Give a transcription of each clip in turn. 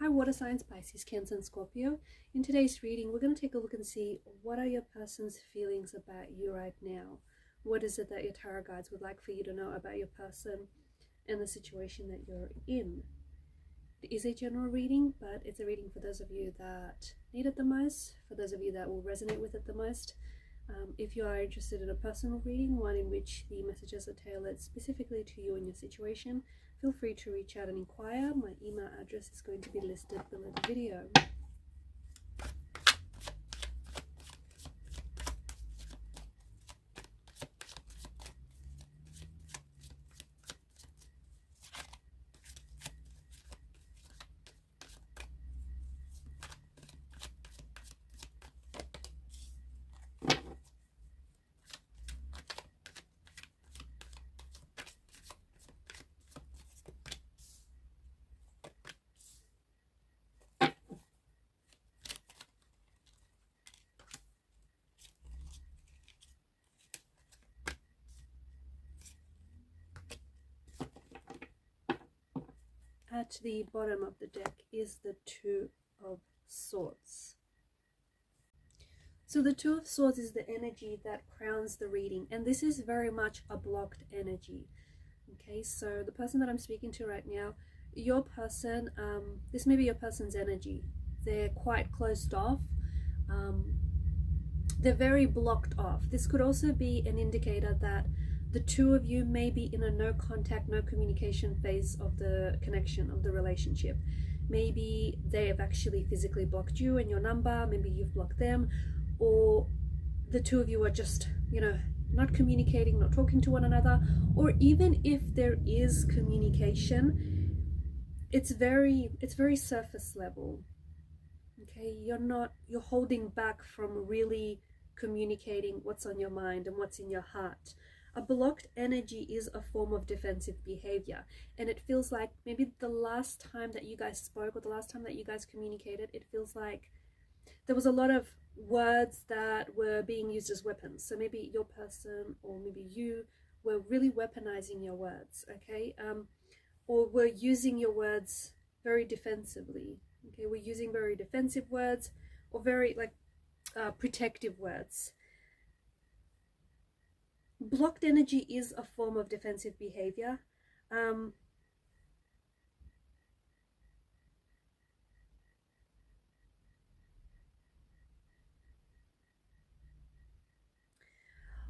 Hi water signs, Pisces, Cancer and Scorpio. In today's reading, we're going to take a look and see what are your person's feelings about you right now. What is it that your tarot guides would like for you to know about your person and the situation that you're in? It is a general reading, but it's a reading for those of you that need it the most, for those of you that will resonate with it the most. If you are interested in a personal reading, one in which the messages are tailored specifically to you and your situation, feel free to reach out and inquire. My email address is going to be listed below the video. At the bottom of the deck is the Two of Swords. So the Two of Swords is the energy that crowns the reading, and this is very much a blocked energy. Okay, so the person that I'm speaking to right now, your person, this may be your person's energy. They're quite closed off. They're very blocked off. This could also be an indicator that the two of you may be in a no contact, no communication phase of the connection, of the relationship. Maybe they have actually physically blocked you and your number, maybe you've blocked them, or the two of you are just, not communicating, not talking to one another, or even if there is communication, it's very surface level. Okay, you're holding back from really communicating what's on your mind and what's in your heart. A blocked energy is a form of defensive behavior, and it feels like maybe the last time that you guys spoke or the last time that you guys communicated, it feels like there was a lot of words that were being used as weapons. So maybe your person or maybe you were really weaponizing your words, okay? Or were using your words very defensively, okay? We're using very defensive words or very protective words. Blocked energy is a form of defensive behavior.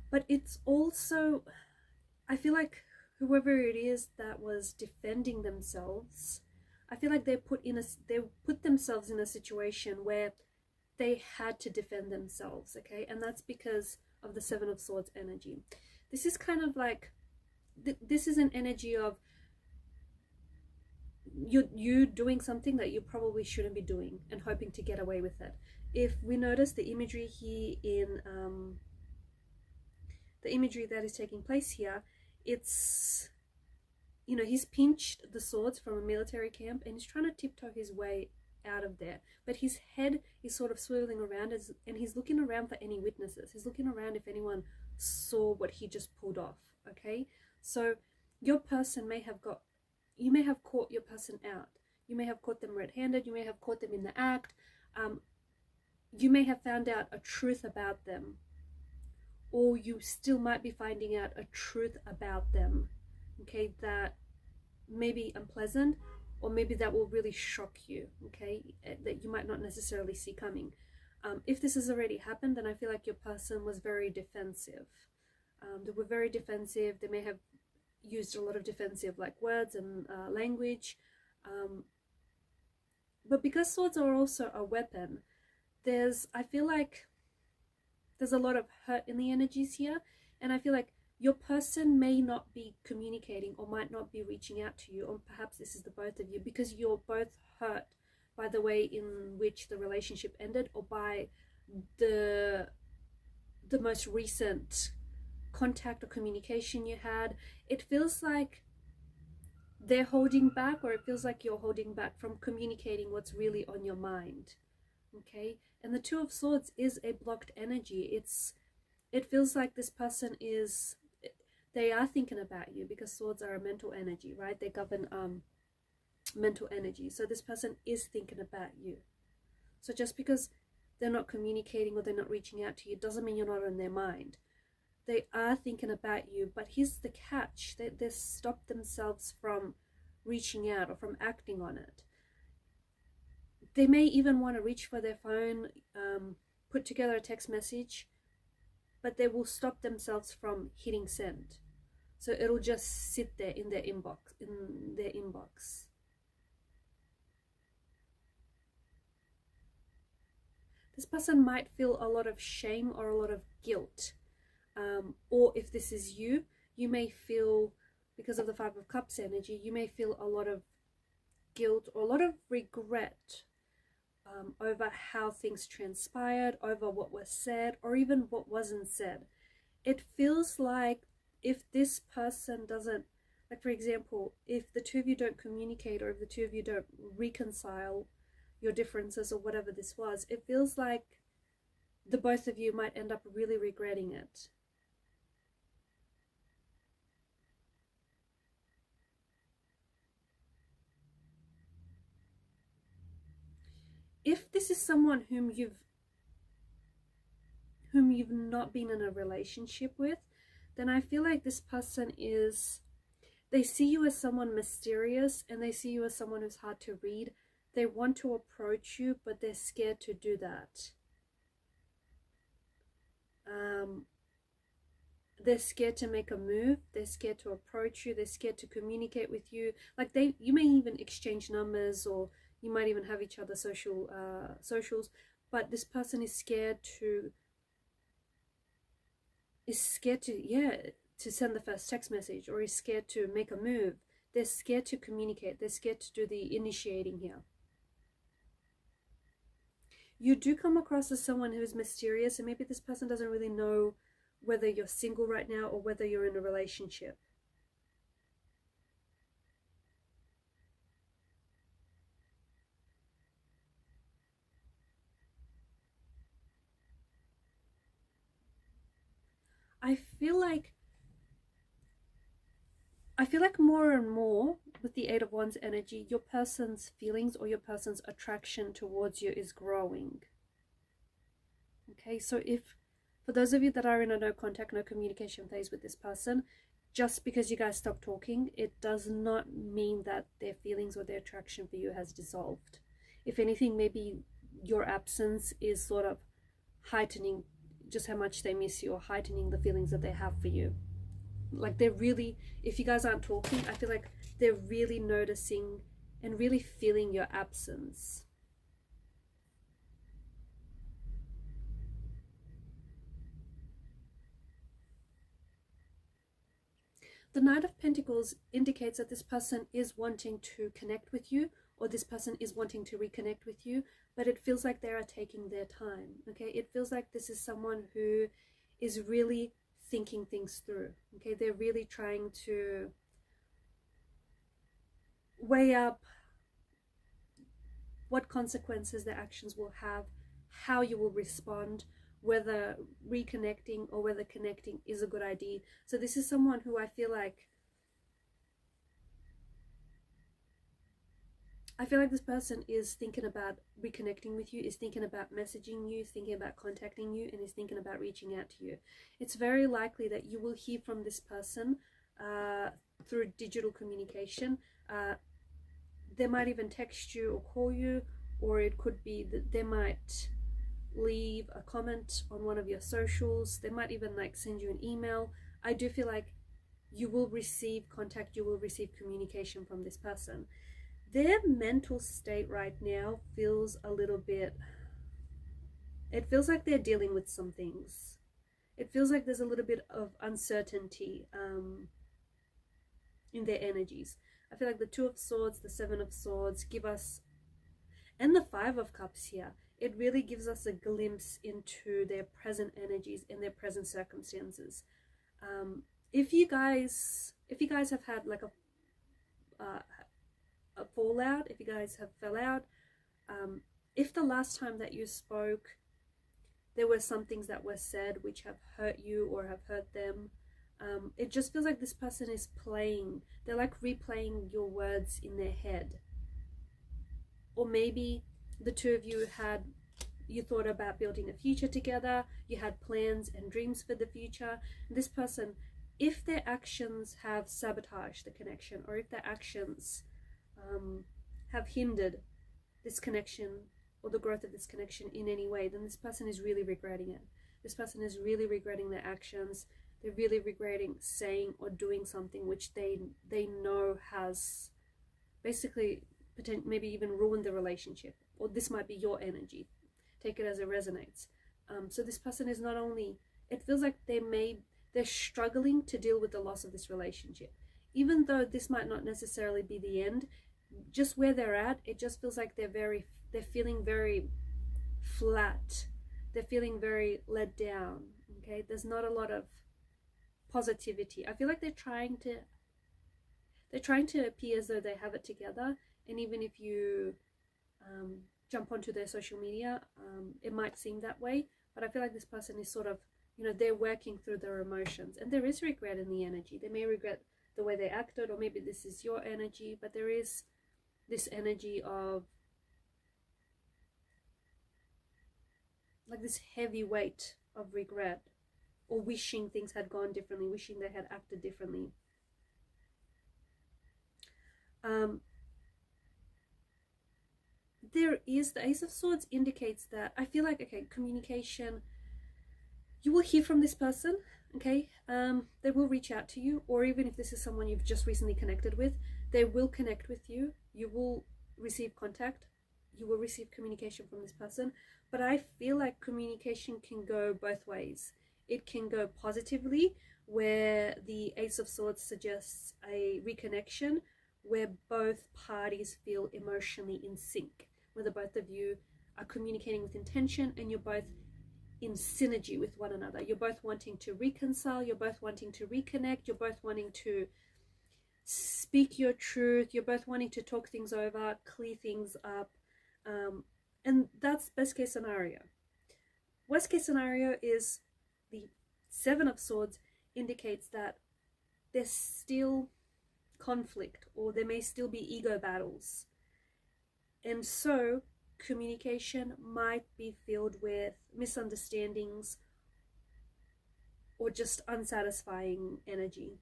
But it's also, I feel like whoever it is that was defending themselves, I feel like they put themselves in a situation where they had to defend themselves, okay? And that's because of the Seven of Swords energy. This is kind of like, this is an energy of you doing something that you probably shouldn't be doing and hoping to get away with it. If we notice the imagery here in the imagery that is taking place here, it's, he's pinched the swords from a military camp and he's trying to tiptoe his way out of there, but his head is sort of swirling around and he's looking around for any witnesses. He's looking around if anyone saw what he just pulled off, okay? So your person you may have caught your person out. You may have caught them red-handed. You may have caught them in the act. You may have found out a truth about them, or you still might be finding out a truth about them, okay, that may be unpleasant, or maybe that will really shock you, okay, that you might not necessarily see coming. If this has already happened, then I feel like your person was very defensive. They were very defensive. They may have used a lot of defensive words and language. But because swords are also a weapon, I feel like there's a lot of hurt in the energies here. And I feel like your person may not be communicating or might not be reaching out to you, or perhaps this is the both of you, because you're both hurt by the way in which the relationship ended, or by the most recent contact or communication you had. It feels like they're holding back, or it feels like you're holding back from communicating what's really on your mind, okay? And the Two of Swords is a blocked energy. It feels like this person they are thinking about you, because swords are a mental energy, right? They govern mental energy. So this person is thinking about you. So just because they're not communicating or they're not reaching out to you doesn't mean you're not in their mind. They are thinking about you, but here's the catch. They stopped themselves from reaching out or from acting on it. They may even want to reach for their phone, put together a text message, but they will stop themselves from hitting send. So it'll just sit there in their inbox. This person might feel a lot of shame or a lot of guilt. Or if this is you, you may feel, because of the Five of Cups energy, you may feel a lot of guilt or a lot of regret over how things transpired, over what was said, or even what wasn't said. It feels like if this person doesn't, like for example, if the two of you don't communicate, or if the two of you don't reconcile your differences or whatever this was, it feels like the both of you might end up really regretting it. If this is someone whom you've not been in a relationship with, then I feel like this person they see you as someone mysterious, and they see you as someone who's hard to read. They want to approach you, but they're scared to do that. They're scared to make a move. They're scared to approach you. They're scared to communicate with you. Like you may even exchange numbers, or you might even have each other socials. But this person is scared to send the first text message, or is scared to make a move. They're scared to communicate. They're scared to do the initiating here. You do come across as someone who is mysterious, and maybe this person doesn't really know whether you're single right now or whether you're in a relationship. I feel like more and more with the Eight of Wands energy, your person's feelings or your person's attraction towards you is growing. Okay, so for those of you that are in a no contact, no communication phase with this person, just because you guys stop talking, it does not mean that their feelings or their attraction for you has dissolved. If anything, maybe your absence is sort of heightening just how much they miss you, or heightening the feelings that they have for you. Like they're really, if you guys aren't talking, I feel like they're really noticing and really feeling your absence. The Knight of Pentacles indicates that this person is wanting to connect with you, or this person is wanting to reconnect with you, but it feels like they are taking their time. Okay, it feels like this is someone who is really thinking things through. Okay, they're really trying to weigh up what consequences their actions will have, how you will respond, whether reconnecting or whether connecting is a good idea. So this is someone who I feel like this person is thinking about reconnecting with you, is thinking about messaging you, is thinking about contacting you, and is thinking about reaching out to you. It's very likely that you will hear from this person through digital communication. They might even text you or call you, or it could be that they might leave a comment on one of your socials. They might even like send you an email. I do feel like you will receive contact, you will receive communication from this person. Their mental state right now feels a little bit, it feels like they're dealing with some things. It feels like there's a little bit of uncertainty in their energies. I feel like the Two of Swords, the Seven of Swords give us, and the Five of Cups here, it really gives us a glimpse into their present energies and their present circumstances. If you guys have had like a fallout, if you guys have fell out, if the last time that you spoke there were some things that were said which have hurt you or have hurt them, it just feels like this person is playing, they're like replaying your words in their head. Or maybe the two of you thought about building a future together, you had plans and dreams for the future. This person, if their actions have sabotaged the connection, or if their actions have hindered this connection or the growth of this connection in any way, then this person is really regretting it. This person is really regretting their actions. They're really regretting saying or doing something which they know has basically maybe even ruined the relationship. Or this might be your energy. Take it as it resonates. So this person is not only, it feels like they're struggling to deal with the loss of this relationship. Even though this might not necessarily be the end, just where they're at, it just feels like they're feeling very flat. They're feeling very let down. Okay, there's not a lot of positivity. I feel like they're trying to appear as though they have it together. And even if you jump onto their social media, it might seem that way. But I feel like this person is sort of, they're working through their emotions, and there is regret in the energy. They may regret the way they acted, or maybe this is your energy, but there is this energy of like this heavy weight of regret, or wishing things had gone differently, wishing they had acted differently. There is the Ace of Swords indicates that I feel like, okay, communication, you will hear from this person, okay? They will reach out to you, or even if this is someone you've just recently connected with, they will connect with you. You will receive contact. You will receive communication from this person. But I feel like communication can go both ways. It can go positively, where the Ace of Swords suggests a reconnection, where both parties feel emotionally in sync, where the both of you are communicating with intention and you're both in synergy with one another. You're both wanting to reconcile, you're both wanting to reconnect, you're both wanting to speak your truth, you're both wanting to talk things over, clear things up, and that's best case scenario. Worst case scenario is the Seven of Swords indicates that there's still conflict, or there may still be ego battles, and so communication might be filled with misunderstandings or just unsatisfying energy.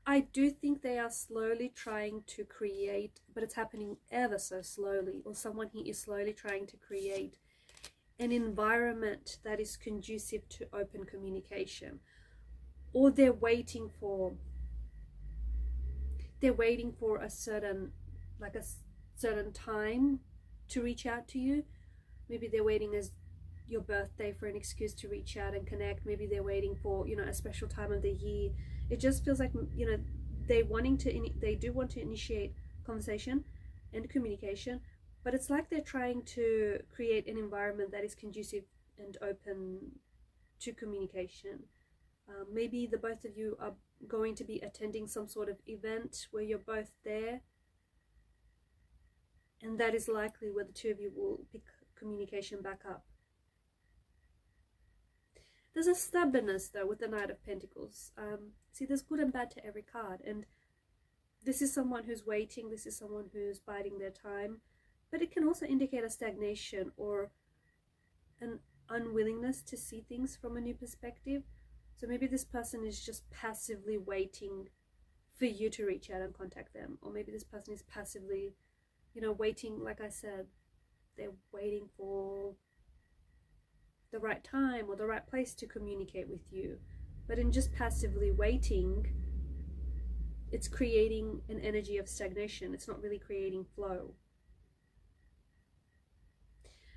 I do think they are slowly trying to create, but it's happening ever so slowly, or someone here is slowly trying to create an environment that is conducive to open communication, or they're waiting for a certain time to reach out to you. Maybe they're waiting as your birthday for an excuse to reach out and connect. Maybe they're waiting for, a special time of the year. It just feels like, they do want to initiate conversation and communication, but it's like they're trying to create an environment that is conducive and open to communication. Maybe the both of you are going to be attending some sort of event where you're both there, and that is likely where the two of you will pick communication back up. There's a stubbornness though with the Knight of Pentacles. See, there's good and bad to every card, and this is someone who's waiting, this is someone who's biding their time, but it can also indicate a stagnation or an unwillingness to see things from a new perspective. So maybe this person is just passively waiting for you to reach out and contact them, or maybe this person is passively, waiting. Like I said, they're waiting for the right time or the right place to communicate with you. But in just passively waiting, it's creating an energy of stagnation. It's not really creating flow.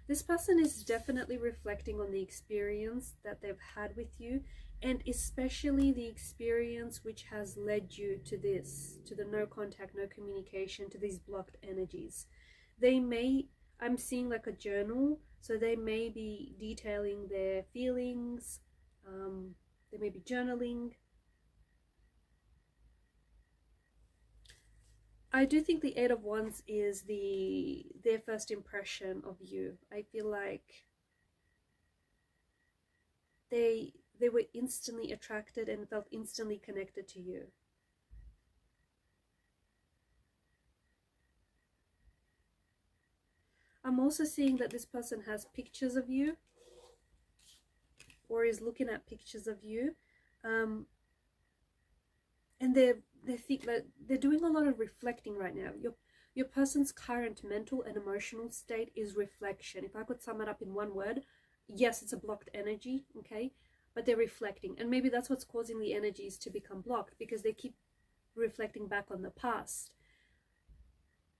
This person is definitely reflecting on the experience that they've had with you, and especially the experience which has led you to this, to the no contact, no communication, to these blocked energies. I'm seeing like a journal, so they may be detailing their feelings, they may be journaling. I do think the Eight of Wands is their first impression of you. I feel like they were instantly attracted and felt instantly connected to you. I'm also seeing that this person has pictures of you, or is looking at pictures of you, and they're doing a lot of reflecting right now. Your person's current mental and emotional state is reflection. If I could sum it up in one word, yes, it's a blocked energy, okay? But they're reflecting, and maybe that's what's causing the energies to become blocked, because they keep reflecting back on the past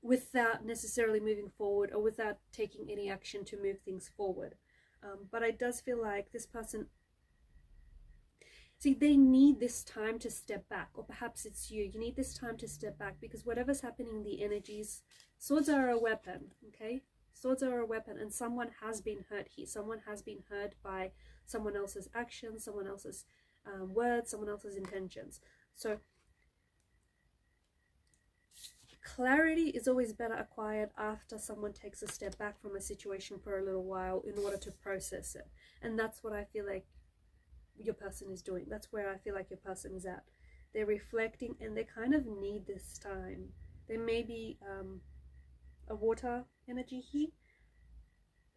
without necessarily moving forward, or without taking any action to move things forward. But it does feel like this person, see, they need this time to step back, or perhaps it's you. You need this time to step back, because whatever's happening in the energies, swords are a weapon, okay? Swords are a weapon, and someone has been hurt here. Someone has been hurt by someone else's actions, someone else's words, someone else's intentions. So clarity is always better acquired after someone takes a step back from a situation for a little while in order to process it. And that's what I feel like your person is doing. That's where I feel like your person is at. They're reflecting, and they kind of need this time. There may be a water energy here.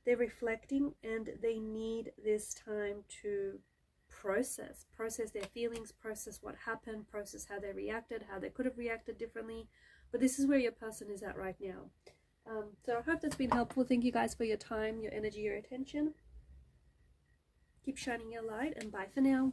They're reflecting, and they need this time to process their feelings, process what happened, process how they reacted, how they could have reacted differently. But this is where your person is at right now. So I hope that's been helpful. Thank you guys for your time, your energy, your attention. Keep shining your light, and bye for now.